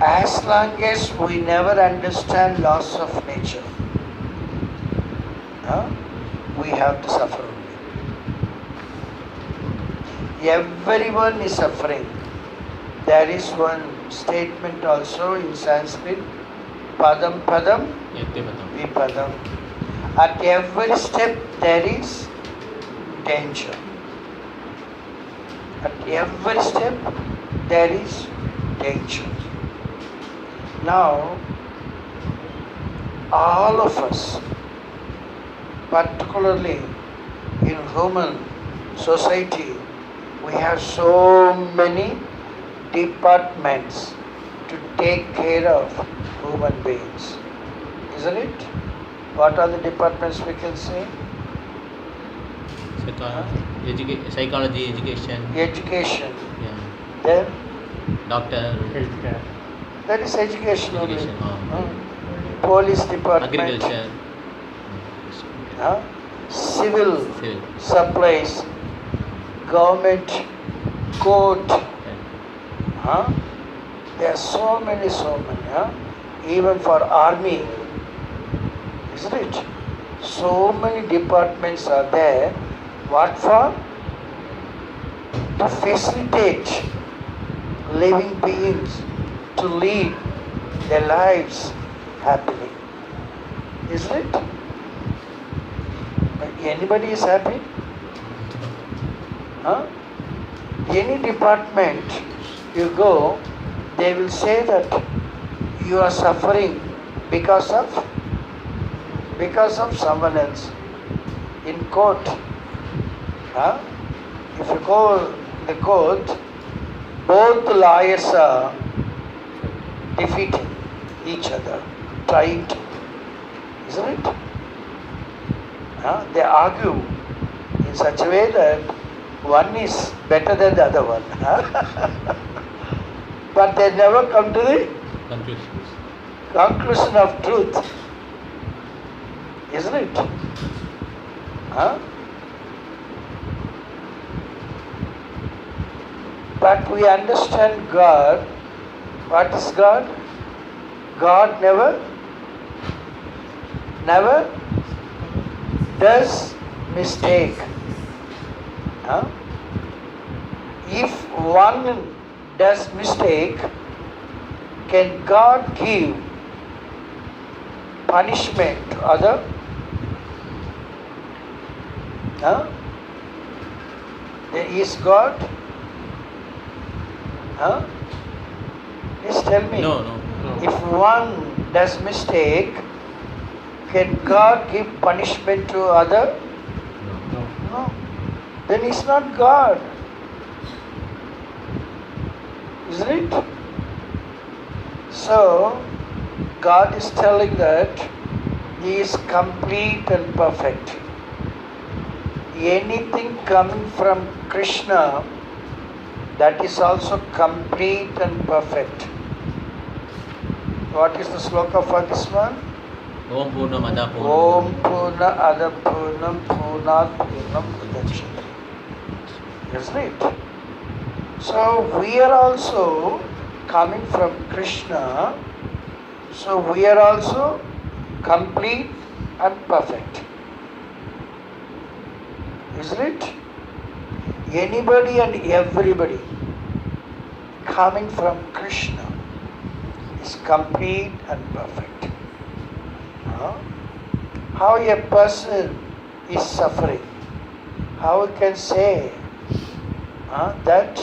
As long as we never understand laws of nature, we have to suffer only. Everyone is suffering. There is one statement also in Sanskrit, padam padam vipadam. At every step there is danger. At every step there is danger. Now, all of us, particularly in human society, we have so many departments to take care of human beings. Isn't it? What are the departments we can say? Psychology, education. Education. Yeah. Then? Doctor. Healthcare. That is education only. Education. Police department. Agriculture. Civil supplies. Government. Court. There are so many. Even for army. Isn't it? So many departments are there. What for? To facilitate living beings to lead their lives happily. Isn't it? Anybody is happy? Any department you go, they will say that you are suffering because of someone else. In court, if you go in the court, both the lawyers are defeating each other, trying to, isn't it? They argue in such a way that one is better than the other one. But they never come to the conclusion of truth. Isn't it? But we understand God. What is God? God never does mistake. If one does mistake, can God give punishment to other? There is God? Please tell me. No. If one does mistake, can God give punishment to other? No. Then he's not God. Isn't it? So, God is telling that He is complete and perfect. Anything coming from Krishna, that is also complete and perfect. What is the sloka for this one? Om Purnamada Om Purna Ada Purnam Purnat Purnam Udachyate. Isn't it? So we are also coming from Krishna, so we are also complete and perfect. Isn't it? Anybody and everybody coming from Krishna is complete and perfect. How a person is suffering, how we can say that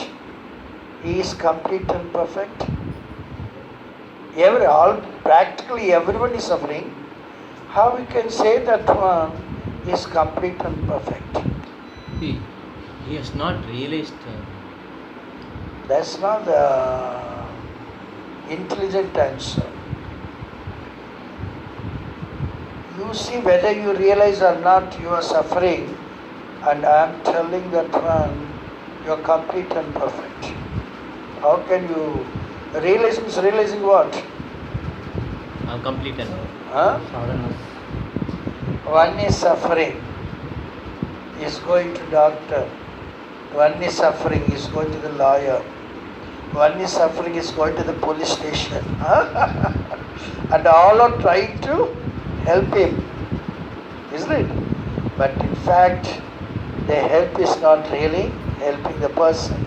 he is complete and perfect? Practically everyone is suffering. How we can say that one is complete and perfect? He has not realized. That's not the intelligent answer. You see, whether you realize or not, you are suffering, and I am telling that one, you are complete and perfect. How can you realizing what? I'm complete and One is suffering, is going to doctor. One is suffering, is going to the lawyer. One is suffering, is going to the police station. And all are trying to help him. Isn't it? But in fact, the help is not really helping the person.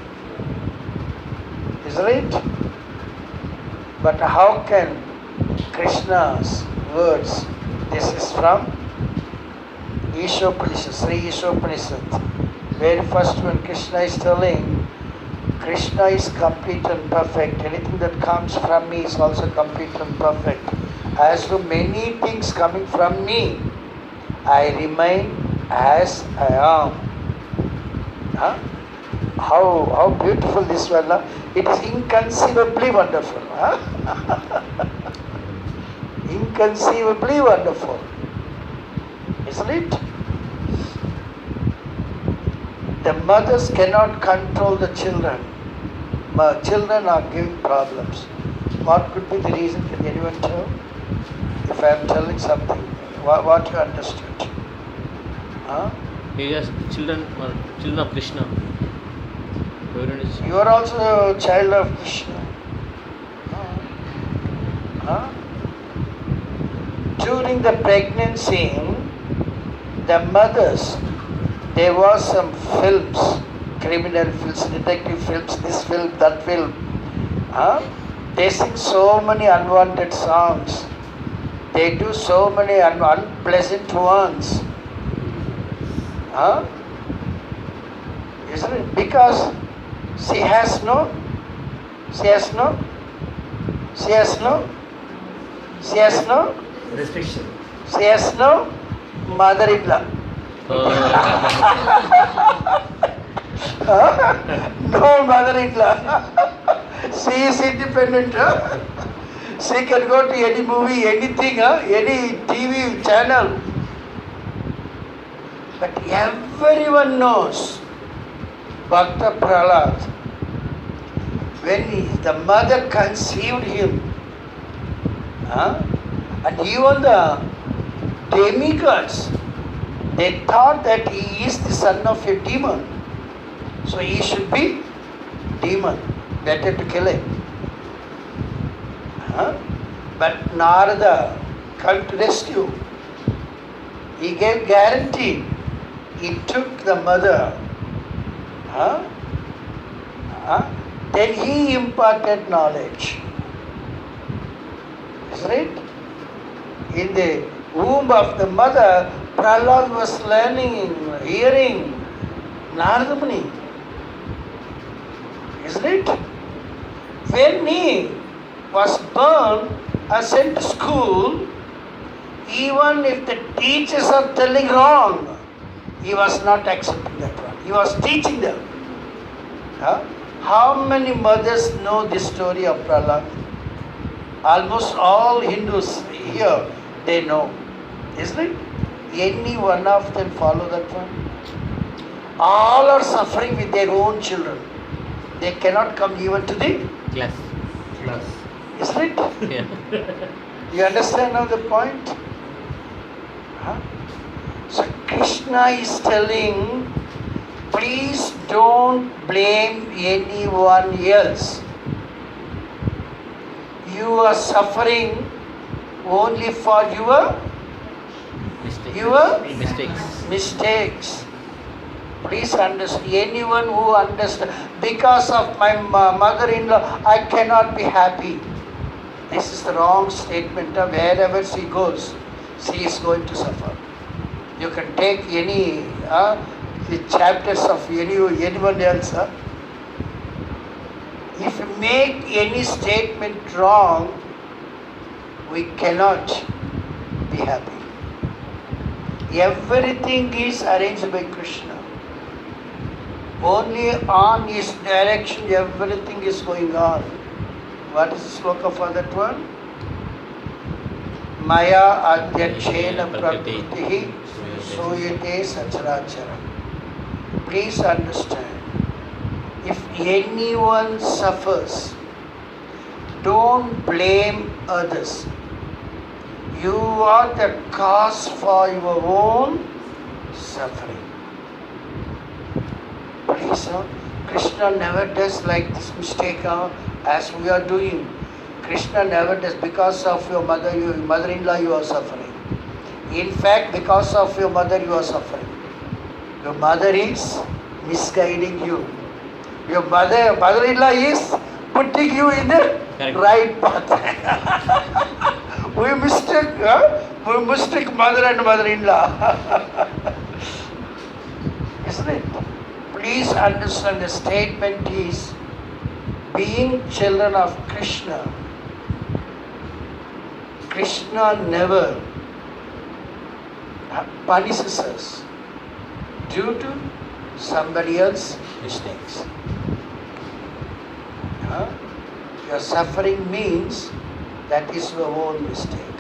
Isn't it? But how can Krishna's words, this is from Ishopanishad, Sri Ishopanishad, very first when Krishna is telling, Krishna is complete and perfect. Anything that comes from me is also complete and perfect. As for many things coming from me, I remain as I am. Huh? How beautiful this one. Huh? It is inconceivably wonderful. Huh? Inconceivably wonderful. Isn't it? The mothers cannot control the children. Children are giving problems. What could be the reason? Can anyone tell? If I am telling something, what you understood? Huh? He has children of Krishna. Everyone is. You are also a child of Krishna. Huh? During the pregnancy, the mothers, there was some films, criminal films, detective films, this film, that film. They sing so many unwanted songs. They do so many unpleasant ones. Isn't it? Because she has no Restriction. she has no mother-in-law. No mother-in-law. She is independent. She can go to any movie, anything, any TV channel. But everyone knows Bhakta Prahlad, when the mother conceived him, and even the demigods, they thought that he is the son of a demon. So he should be demon. Better to kill him. But Narada came to rescue. He gave guarantee. He took the mother. Then he imparted knowledge. Isn't it? In the womb of the mother, Prahlad was learning, hearing Narada Muni. Isn't it? When he was born and sent to school, even if the teachers are telling wrong, he was not accepting that one. He was teaching them. How many mothers know this story of Prahlad? Almost all Hindus here, they know. Isn't it? Any one of them follow that one? All are suffering with their own children. They cannot come even to the Class. Isn't it? Yeah. You understand now the point? So Krishna is telling, please don't blame anyone else. You are suffering only for your mistakes. Please understand. Anyone who understands, because of my mother-in-law, I cannot be happy. This is the wrong statement. Wherever she goes, she is going to suffer. You can take any the chapters of anyone else. If you make any statement wrong, we cannot be happy. Everything is arranged by Krishna. Only on his direction everything is going on. What is the sloka for that one? Maya adhyakshena prakritihi suyate sacharacharam. Please understand, if anyone suffers, don't blame others. You are the cause for your own suffering. Please, Krishna never does like this mistake as we are doing. Krishna never does. Because of your mother-in-law you are suffering. In fact, because of your mother you are suffering. Your mother is misguiding you. Your mother-in-law is putting you in the Correct. right path. We mistake mother and mother-in-law. Isn't it? Please understand the statement is being children of Krishna. Krishna never punishes us due to somebody else's mistakes. Your suffering means that is your own mistake.